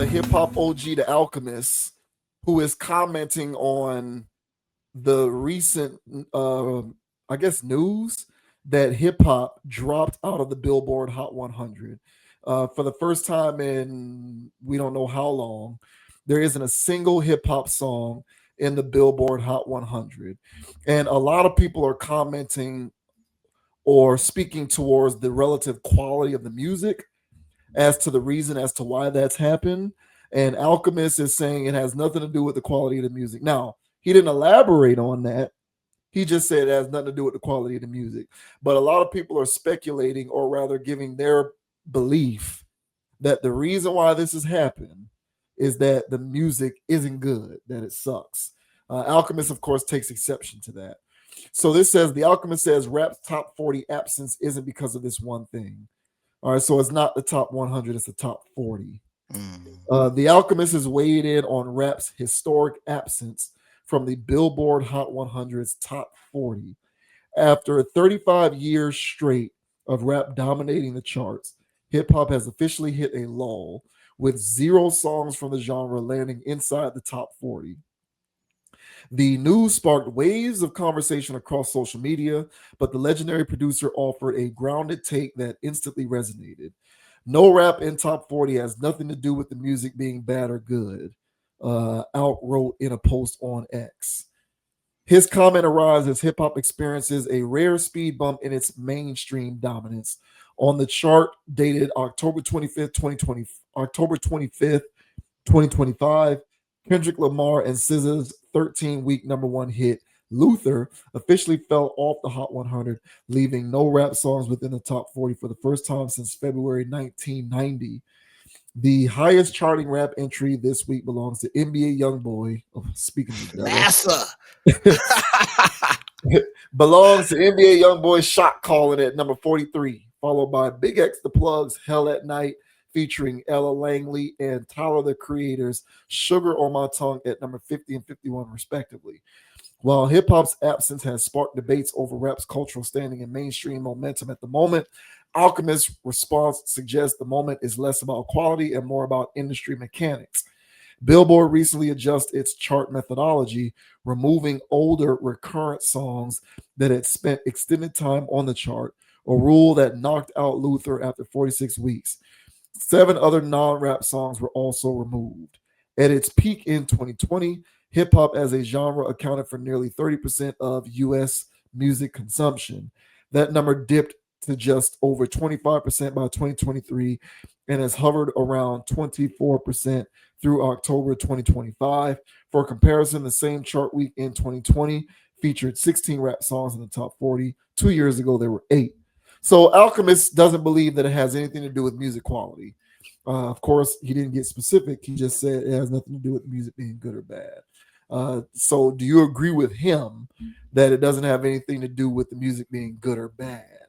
hip hop OG, the Alchemist, who is commenting on the recent, I guess, news that hip hop dropped out of the Billboard Hot 100 for the first time in we don't know how long. There isn't a single hip hop song in the Billboard Hot 100, and a lot of people are commenting or speaking towards the relative quality of the music as to the reason as to why that's happened. And Alchemist is saying it has nothing to do with the quality of the music. Now, he didn't elaborate on that. He just said it has nothing to do with the quality of the music. But a lot of people are speculating, or rather giving their belief, that the reason why this has happened is that the music isn't good, that it sucks. Alchemist, of course, takes exception to that. So this says the Alchemist says rap's top 40 absence isn't because of this one thing. All right, so it's not the top 100, it's the top 40. The Alchemist has weighed in on rap's historic absence from the Billboard Hot 100's top 40. After 35 years straight of rap dominating the charts, hip hop has officially hit a lull, with 0 songs from the genre landing inside the top 40. The news sparked waves of conversation across social media, but the legendary producer offered a grounded take that instantly resonated. No rap in top 40 has nothing to do with the music being bad or good, Out wrote in a post on X. His comment arrives as hip hop experiences a rare speed bump in its mainstream dominance. On the chart dated October 25th, 2025, Kendrick Lamar and SZA's 13-week number one hit, Luther, officially fell off the Hot 100, leaving no rap songs within the top 40 for the first time since February 1990. The highest charting rap entry this week belongs to NBA YoungBoy. Oh, speaking of the devil, belongs to NBA YoungBoy Shot Calling at number 43, followed by Big X the Plug's Hell at Night, featuring Ella Langley and Tyler the Creator's Sugar on My Tongue at number 50 and 51, respectively. While hip hop's absence has sparked debates over rap's cultural standing and mainstream momentum at the moment, Alchemist's response suggests the moment is less about quality and more about industry mechanics. Billboard recently adjusted its chart methodology, removing older recurrent songs that had spent extended time on the chart, a rule that knocked out Luther after 46 weeks. 7 other non-rap songs were also removed. At its peak in 2020, hip hop as a genre accounted for nearly 30% of US music consumption. That number dipped to just over 25% by 2023 and has hovered around 24% through October 2025. For comparison, the same chart week in 2020 featured 16 rap songs in the top 40. 2 years ago, there were 8. So Alchemist doesn't believe that it has anything to do with music quality. Of course, he didn't get specific. He just said it has nothing to do with music being good or bad. So do you agree with him that it doesn't have anything to do with the music being good or bad?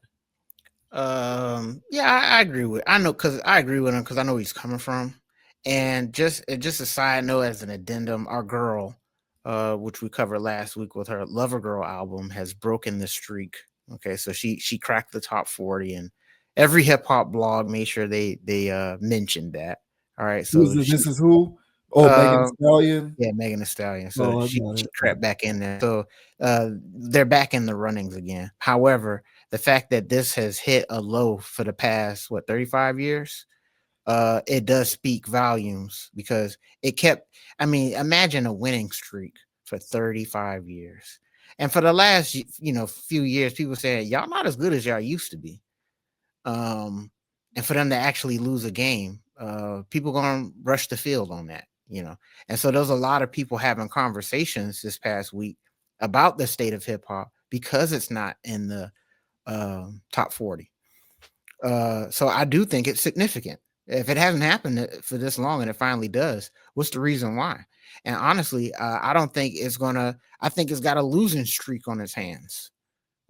Yeah, I agree with. I know because I agree with him because I know where he's coming from. And just a side note, as an addendum, our girl, which we covered last week with her Lover Girl album, has broken the streak. Okay, so she cracked the top 40, and every hip hop blog made sure they mentioned that. All right, so This is who? Oh, Megan Thee Stallion. yeah, Megan Thee Stallion. So Oh, I she got it. crept back in there. So they're back in the runnings again. However, the fact that this has hit a low for the past 35 years, it does speak volumes because it kept. I mean, imagine a winning streak for 35 years, and for the last few years, people saying y'all not as good as y'all used to be. And for them to actually lose a game, people gonna rush the field on that. And so there's a lot of people having conversations this past week about the state of hip hop because it's not in the top 40. So I do think it's significant. If it hasn't happened for this long and it finally does, what's the reason why? And honestly, I don't think it's gonna. I think it's got a losing streak on its hands.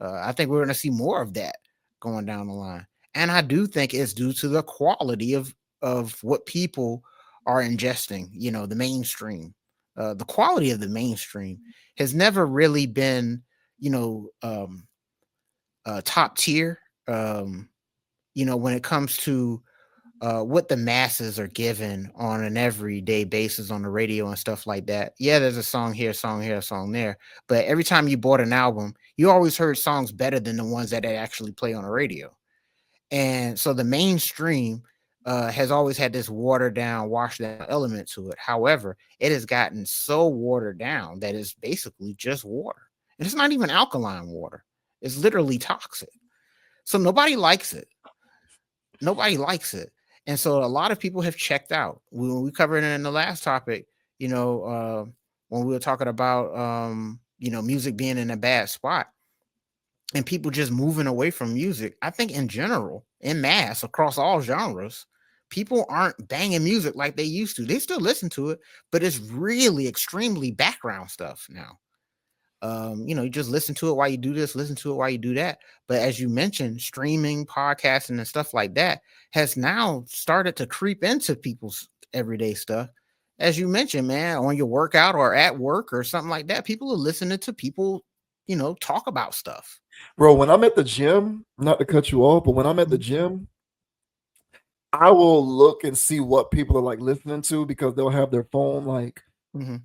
I think we're gonna see more of that going down the line. And I do think it's due to the quality of what people are ingesting. The mainstream, the quality of the mainstream has never really been, top tier. When it comes to what the masses are given on an everyday basis on the radio and stuff like that. Yeah, there's a song here, a song here, a song there. But every time you bought an album, you always heard songs better than the ones that they actually play on the radio. And so the mainstream has always had this watered down, washed down element to it. However, it has gotten so watered down that it's basically just water. And it's not even alkaline water. It's literally toxic. So nobody likes it. Nobody likes it. And so a lot of people have checked out. We covered it in the last topic, you know, when we were talking about, music being in a bad spot and people just moving away from music. I think in general, in mass, across all genres, people aren't banging music like they used to. They still listen to it, but it's really extremely background stuff now. You just listen to it while you do this, listen to it while you do that. But as you mentioned, streaming, podcasting, and stuff like that has now started to creep into people's everyday stuff. As you mentioned, man, on your workout or at work or something like that, people are listening to people, talk about stuff. Bro, when I'm at the gym, not to cut you off, but when I'm at the gym, I will look and see what people are like listening to because they'll have their phone like, Mm-hmm.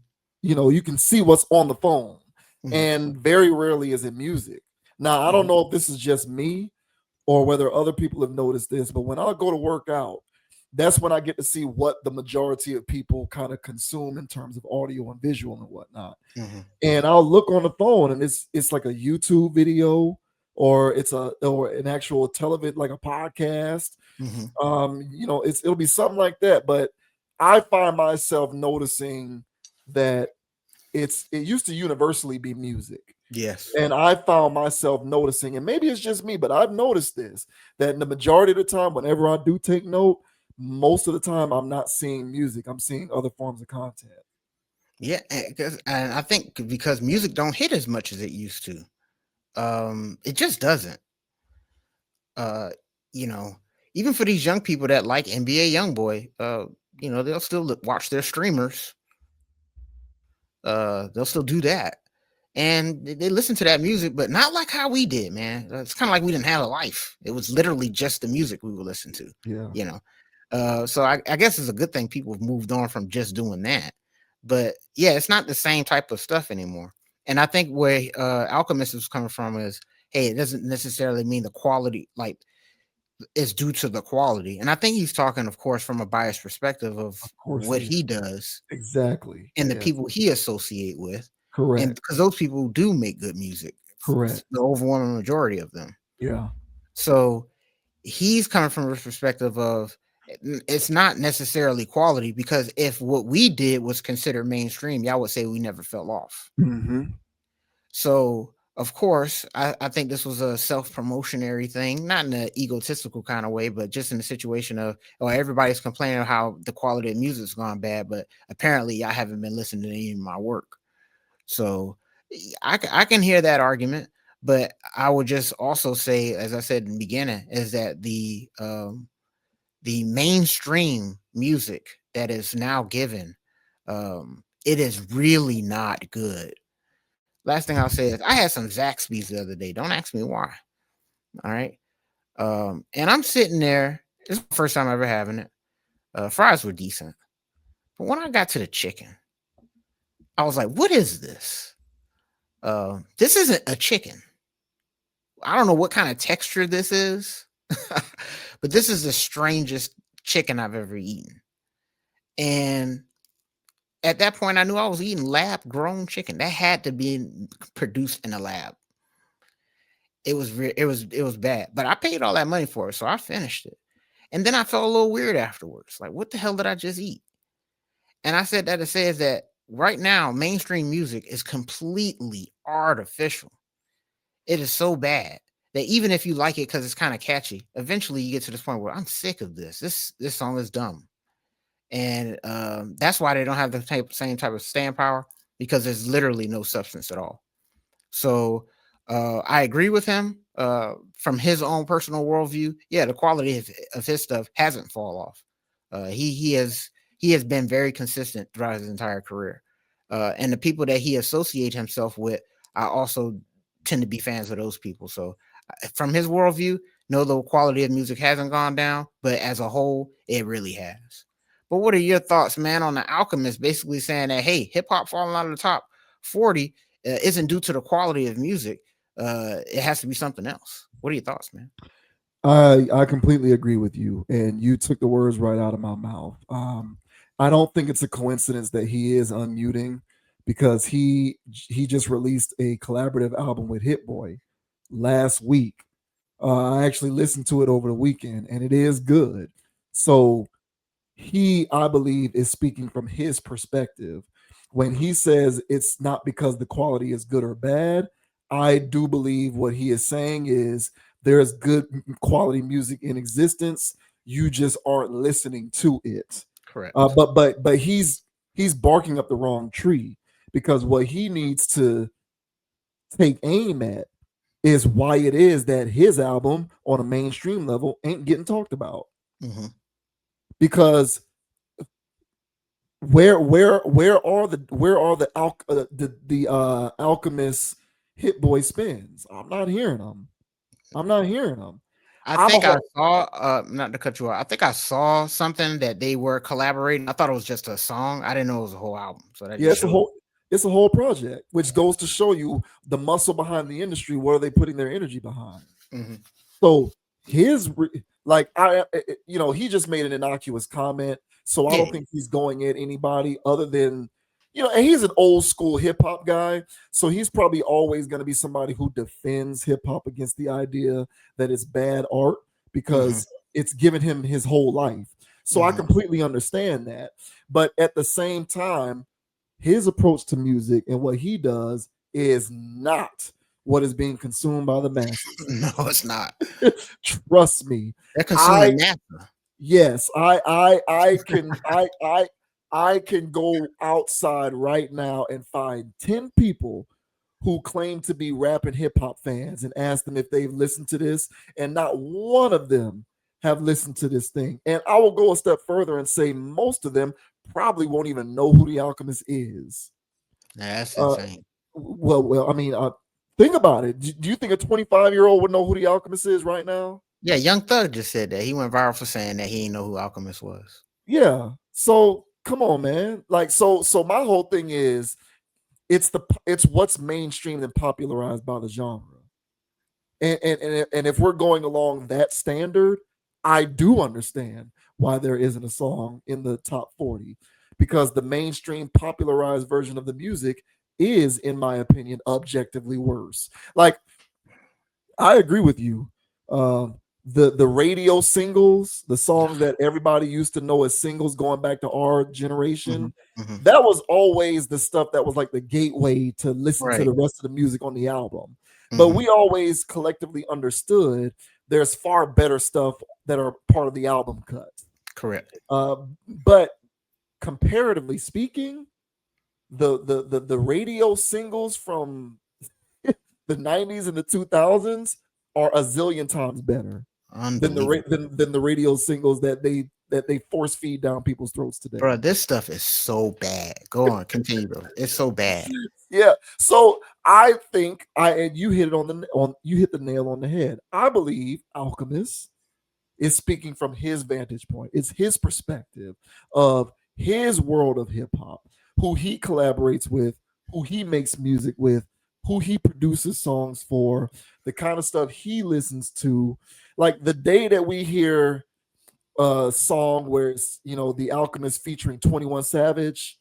you can see what's on the phone. Mm-hmm. And very rarely is it music. Now, I don't know if this is just me or whether other people have noticed this, but when I go to work out, that's when I get to see what the majority of people kind of consume in terms of audio and visual and whatnot. Mm-hmm. And I'll look on the phone and it's like a YouTube video or or an actual television, like a podcast. Mm-hmm. It'll be something like that. But I find myself noticing that it used to universally be music. Yes. And I found myself noticing, and maybe it's just me, but I've noticed this, that in the majority of the time, whenever I do take note, most of the time I'm not seeing music. I'm seeing other forms of content. Yeah, and I think because music don't hit as much as it used to. It just doesn't. Uh, you know, Even for these young people that like NBA YoungBoy, they'll still watch their streamers. They'll still do that, and they listen to that music, but not like how we did, man. It's kind of like we didn't have a life. It was literally just the music we would listen to. Yeah. You know, so I guess it's a good thing people have moved on from just doing that. But yeah, it's not the same type of stuff anymore. And I think where Alchemist is coming from is, hey, it doesn't necessarily mean the quality, like is due to the quality. And I think he's talking, of course, from a biased perspective of Of course what he he does exactly. and the Yeah. people he associate with. And Correct. because those people do make good music, Correct. the overwhelming majority of them. Yeah. So he's coming from a perspective of it's not necessarily quality, because if what we did was considered mainstream, y'all would say we never fell off. Mm-hmm. So of course, I think this was a self-promotionary thing, not in an egotistical kind of way, but just in the situation of, oh, everybody's complaining of how the quality of music's gone bad, but apparently I haven't been listening to any of my work. So I can hear that argument, but I would just also say, as I said in the beginning, is that the mainstream music that is now given, it is really not good. Last thing I'll say is I had some Zaxby's the other day. Don't ask me why. All right. And I'm sitting there. It's the first time ever having it. Fries were decent. But when I got to the chicken, I was like, what is this? This isn't a chicken. I don't know what kind of texture this is, but this is the strangest chicken I've ever eaten. And at that point, I knew I was eating lab grown chicken. That had to be produced in a lab. It was bad, but I paid all that money for it, so I finished it. And then I felt a little weird afterwards. Like, what the hell did I just eat? And I said that to say is that right now, mainstream music is completely artificial. It is so bad that even if you like it because it's kind of catchy, eventually you get to this point where I'm sick of this. This song is dumb. And that's why they don't have the same type of staying power, because there's literally no substance at all. So I agree with him from his own personal worldview. Yeah, the quality of his stuff hasn't fall off. He has been very consistent throughout his entire career, and the people that he associates himself with, I also tend to be fans of those people. So from his worldview, No, the quality of music hasn't gone down, but as a whole, it really has. But what are your thoughts, man, on the Alchemist basically saying that, hey, hip hop falling out of the top 40 isn't due to the quality of music. It has to be something else. What are your thoughts, man? I completely agree with you, and you took the words right out of my mouth. I don't think it's a coincidence that he is unmuting because he just released a collaborative album with Hit Boy last week. I actually listened to it over the weekend, and it is good. So he, I believe, is speaking from his perspective. When he says it's not because the quality is good or bad, I do believe what he is saying is there's good quality music in existence. You just aren't listening to it. Correct. But he's barking up the wrong tree because what he needs to take aim at is why it is that his album on a mainstream level ain't getting talked about Hmm. because where are the Alchemist Hit Boy spins? I'm not hearing them. I'm not hearing them. I I'm a think I whole saw, not to cut you off, I think I saw something that they were collaborating. I thought it was just a song. I didn't know it was a whole album. So that yeah, just shows. it's a whole project, which goes to show you the muscle behind the industry. What are they putting their energy behind? Hmm. So like he just made an innocuous comment, so I Yeah. don't think he's going at anybody other than and he's an old school hip hop guy, so he's probably always going to be somebody who defends hip hop against the idea that it's bad art Hmm. because it's given him his whole life. So I Hmm. completely understand that, but at the same time, his approach to music and what he does is not what is being consumed by the masses. No, it's not. Trust me. They're I consuming NASA. yes, I can go outside right now and find 10 people who claim to be rap and hip hop fans and ask them if they've listened to this, and not one of them have listened to this thing. And I will go a step further and say most of them probably won't even know who the Alchemist is. Nah, that's Uh, insane. I mean, think about it. Do you think a 25-year-old would know who the Alchemist is right now? Yeah, Young Thug just said that. He went viral for saying that he didn't know who Alchemist was. Yeah. So come on, man. Like, so my whole thing is it's what's mainstreamed and popularized by the genre. And if we're going along that standard, I do understand why there isn't a song in the top 40 because the mainstream popularized version of the music is, in my opinion, objectively worse. Like, I agree with you. The radio singles, the songs that everybody used to know as singles going back to our Hmm. generation, Hmm. that was always the stuff that was like the gateway to listen to Right. the rest of the music on the album. But Hmm. we always collectively understood there's far better stuff that are part of the album cut. Correct. But comparatively speaking, the radio singles from the 90s and the 2000s are a zillion times better than Unbelievable. than the radio singles that they force feed down people's throats Bro, today. this stuff is so bad. Go on, continue, bro. It's so bad. Yeah. So I think I and you hit it on you hit the nail on the head. I believe Alchemist is speaking from his vantage point. It's his perspective of his world of hip hop, who he collaborates with, who he makes music with, who he produces songs for, the kind of stuff he listens to. Like the day that we hear a song where it's, the Alchemist featuring 21 Savage,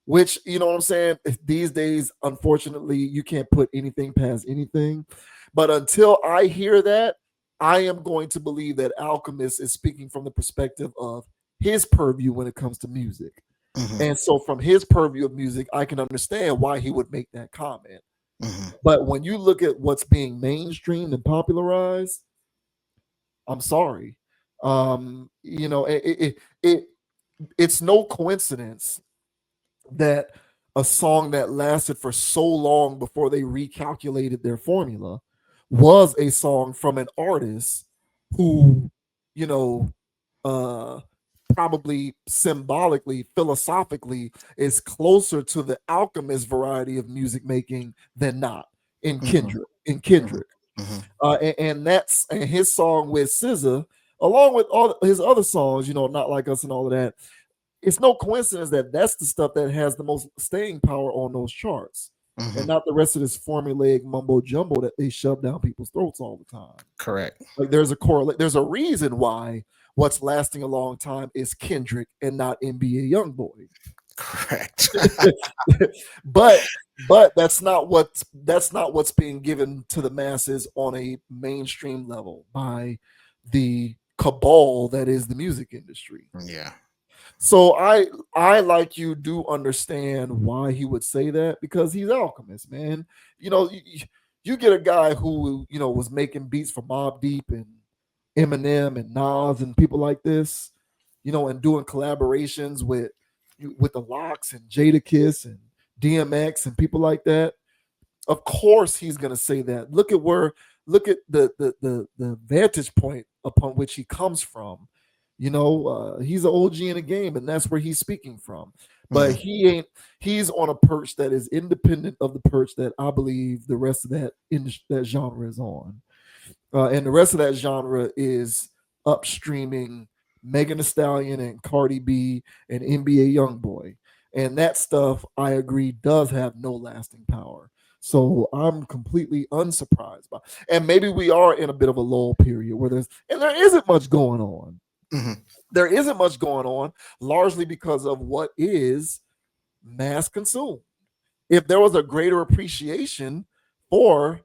which, you know what I'm saying? These days, unfortunately, you can't put anything past anything. But until I hear that, I am going to believe that Alchemist is speaking from the perspective of his purview when it comes to music. Hmm. And so, from his purview of music, I can understand why he would make that comment. Hmm. But when you look at what's being mainstreamed and popularized, I'm sorry. It it's no coincidence that a song that lasted for so long before they recalculated their formula was a song from an artist who, you know, uh probably symbolically, philosophically is closer to the Alchemist variety of music making than not in Hmm. Kendrick. In Hmm. Kendrick. Mhm. And his song with SZA, along with all his other songs, Not Like Us and all of that. It's no coincidence that that's the stuff that has the most staying power on those charts, and Mhm. not the rest of this formulaic mumbo jumbo that they shove down people's throats all the time. Correct. Like there's a correlate. There's a reason why what's lasting a long time is Kendrick and not NBA YoungBoy. Correct. but but that's not what's being given to the masses on a mainstream level by the cabal that is the music industry. Yeah. So I like you do understand why he would say that, because he's Alchemist, man. You get a guy who was making beats for Mobb Deep and Eminem and Nas and people like this, and doing collaborations with the Locks and Jadakiss and DMX and people like that. Of course he's gonna say that. Look at the vantage point upon which he comes from. He's an OG in the game, and that's where he's speaking from. But Mhm. he's on a perch that is independent of the perch that I believe the rest of that genre is on. And the rest of that genre is upstreaming Megan Thee Stallion and Cardi B and NBA YoungBoy. And that stuff, I agree, does have no lasting power. So I'm completely unsurprised by. And maybe we are in a bit of a lull period where there isn't much going on. Mhm. There isn't much going on, largely because of what is mass consumed. If there was a greater appreciation for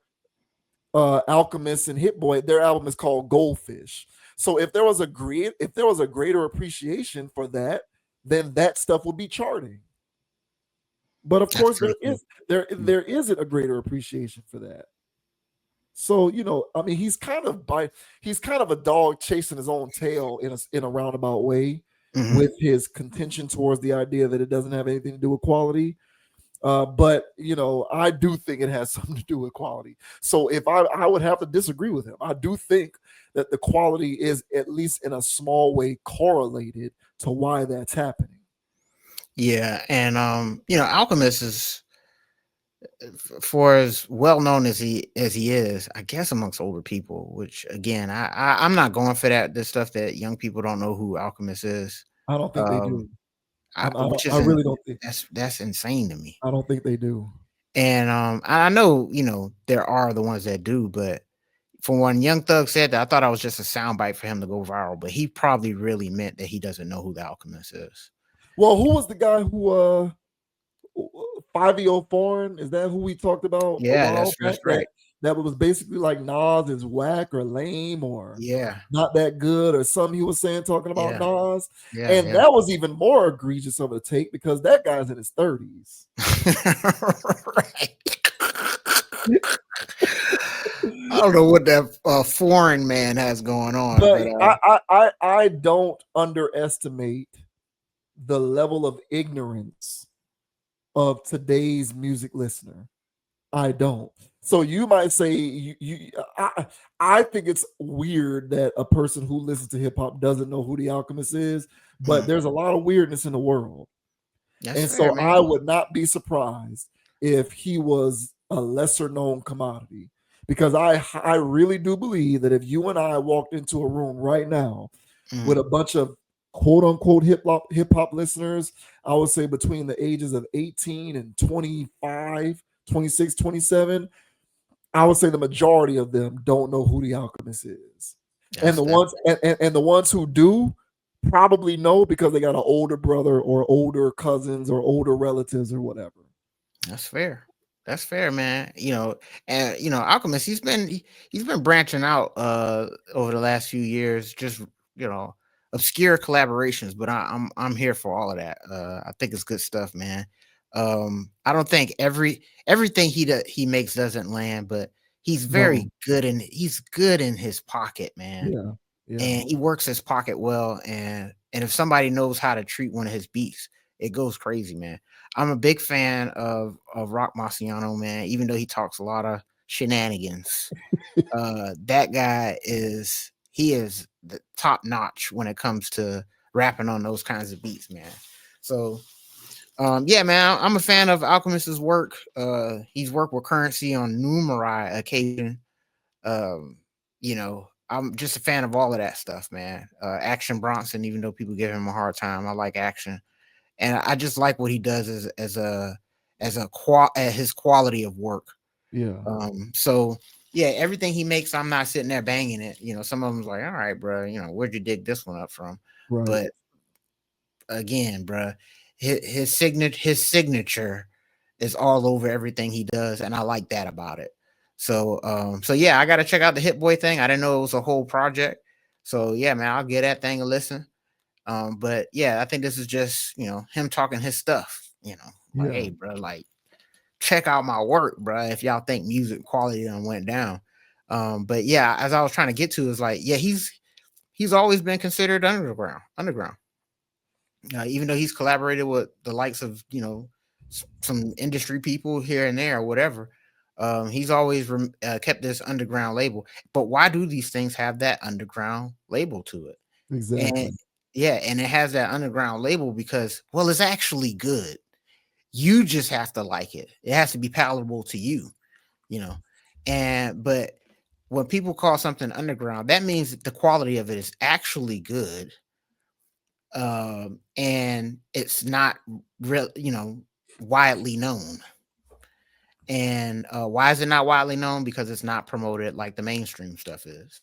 Alchemist and Hit Boy, their album is called Goldfish. So if there was a greater appreciation for that, then that stuff would be charting. But of That's course, true too. Mm. there isn't a greater appreciation for that. So I mean, he's kind of a dog chasing his own tail in a roundabout way, Mhm. with his contention towards the idea that it doesn't have anything to do with quality. But I do think it has something to do with quality. So if I would have to disagree with him. I do think that the quality is at least in a small way correlated to why that's happening. Yeah, and Alchemist is for as well known as he is, I guess amongst older people. Which again, I'm not going for that. This stuff that young people don't know who Alchemist is. I don't think they Um, do. I don't, which I isn't really don't think. that's insane to me. I don't think they do. And I know there are the ones that do, but for when Young Thug said that, I thought I was just a soundbite for him to go viral, but he probably really meant that he doesn't know who the Alchemist is. Well, who was the guy who 5EO Foreign? Is that who we talked about a Yeah, while that's back? That right. that was basically like Nas is whack or lame or Yeah, not that good or something he was saying talking about yeah, Nas. yeah, And yeah. that was even more egregious of a take because that guy's in his 30s. Right. I don't know what that foreign man has going on, But but I don't underestimate the level of ignorance of today's music listener. I don't. So you might say I think it's weird that a person who listens to hip hop doesn't know who the Alchemist is, but mhm, there's a lot of weirdness in the world. that's And fair, so I man. would not be surprised if he was a lesser known commodity, because I really do believe that if you and I walked into a room right now with Mhm. a bunch of quote unquote hip hop listeners, I would say between the ages of 18 and 25, 26, 27, I would say the majority of them don't know who the Alchemist is. And That's the that. ones and the ones who do probably know because they got an older brother or older cousins or older relatives or whatever. That's fair. That's fair, man. And Alchemist, he's been branching out over the last few years, just you know, obscure collaborations, but I'm here for all of that. I think it's good stuff, man. I don't think everything he makes doesn't land, but No. he's good in his pocket, man. Yeah. Yeah. And he works his pocket well, and if somebody knows how to treat one of his beats, it goes crazy, man. I'm a big fan of Rock Marciano, man, even though he talks a lot of shenanigans. That guy is the top notch when it comes to rapping on those kinds of beats, man. So yeah, man, I'm a fan of Alchemist's work. He's worked with Currency on numerous occasions. Um, I'm just a fan of all of that stuff, man. Action Bronson, even though people give him a hard time, I like Action, and I just like what he does as his quality of work. Yeah. So yeah, everything he makes, I'm not sitting there banging it. Some of them's like, all right, bro, where'd you dig this one up from? Right. But again, bro, his signature is all over everything he does, and I like that about it. So yeah, I gotta check out the Hit Boy thing. I didn't know it was a whole project. So yeah, man, I'll get that thing a listen. But yeah, I think this is just him talking his stuff. Like, Yeah. hey, bro, like check out my work, bro. If y'all think music quality done went down. But yeah, as I was trying to get to is like, yeah, he's always been considered underground. Even though he's collaborated with the likes of some industry people here and there or whatever. He's always kept this underground label. But why do these things have that underground label to it? And Exactly. yeah, and it has that underground label because, well, it's actually good. You just have to like it. It has to be palatable to you, you know. But when people call something underground, that means that the quality of it is actually good. And it's not real, widely known. And why is it not widely known? Because it's not promoted like the mainstream stuff is.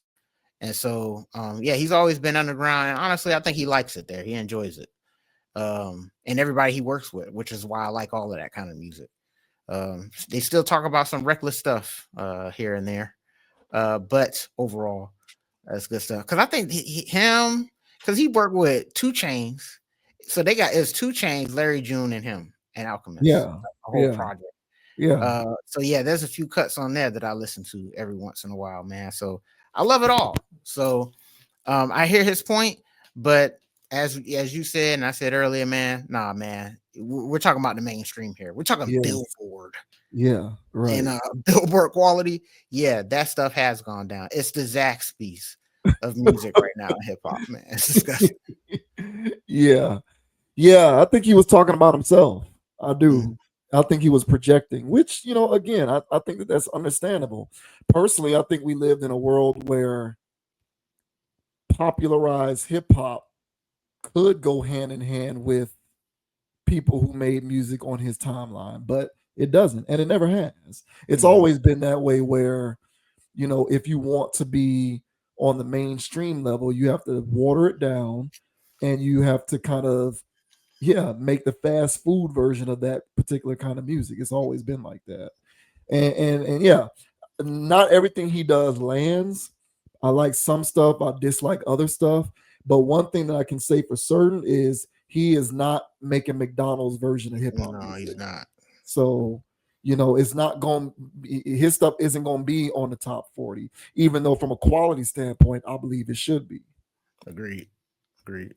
And so, yeah, he's always been underground. And honestly, I think he likes it there. He enjoys it. And everybody he works with, which is why I like all of that kind of music. They still talk about some reckless stuff here and there. But overall, that's good stuff. Because I think him, because he worked with Two Chains. So they got, it's Two Chains, Larry June, and him, and Alchemist, Yeah. like a whole Yeah. project. Yeah. So yeah, there's a few cuts on there that I listen to every once in a while, man. So I love it all. So I hear his point, but as you said and I said earlier, man, nah, man, we're talking about the mainstream here. We're talking Yes. Billboard Yeah. and Right. Billboard quality. Yeah, that stuff has gone down. It's the Zaxby's of music right now in hip hop, man. It's disgusting. Yeah. Yeah. I think he was talking about himself. I do. Mhm. I think he was projecting, which, again, I think that that's understandable. Personally, I think we lived in a world where popularized hip hop could go hand in hand with people who made music on his timeline, but it doesn't, and it never has. It's No, always been that way where, if you want to be on the mainstream level, you have to water it down and you have to kind of, yeah, make the fast food version of that particular kind of music. It's always been like that. And yeah, not everything he does lands. I like some stuff, I dislike other stuff. But one thing that I can say for certain is he is not making McDonald's version of hip hop no, he's music. not. So, it's not going, his stuff isn't going to be on the top 40, even though from a quality standpoint, I believe it should be. Agreed. Agreed.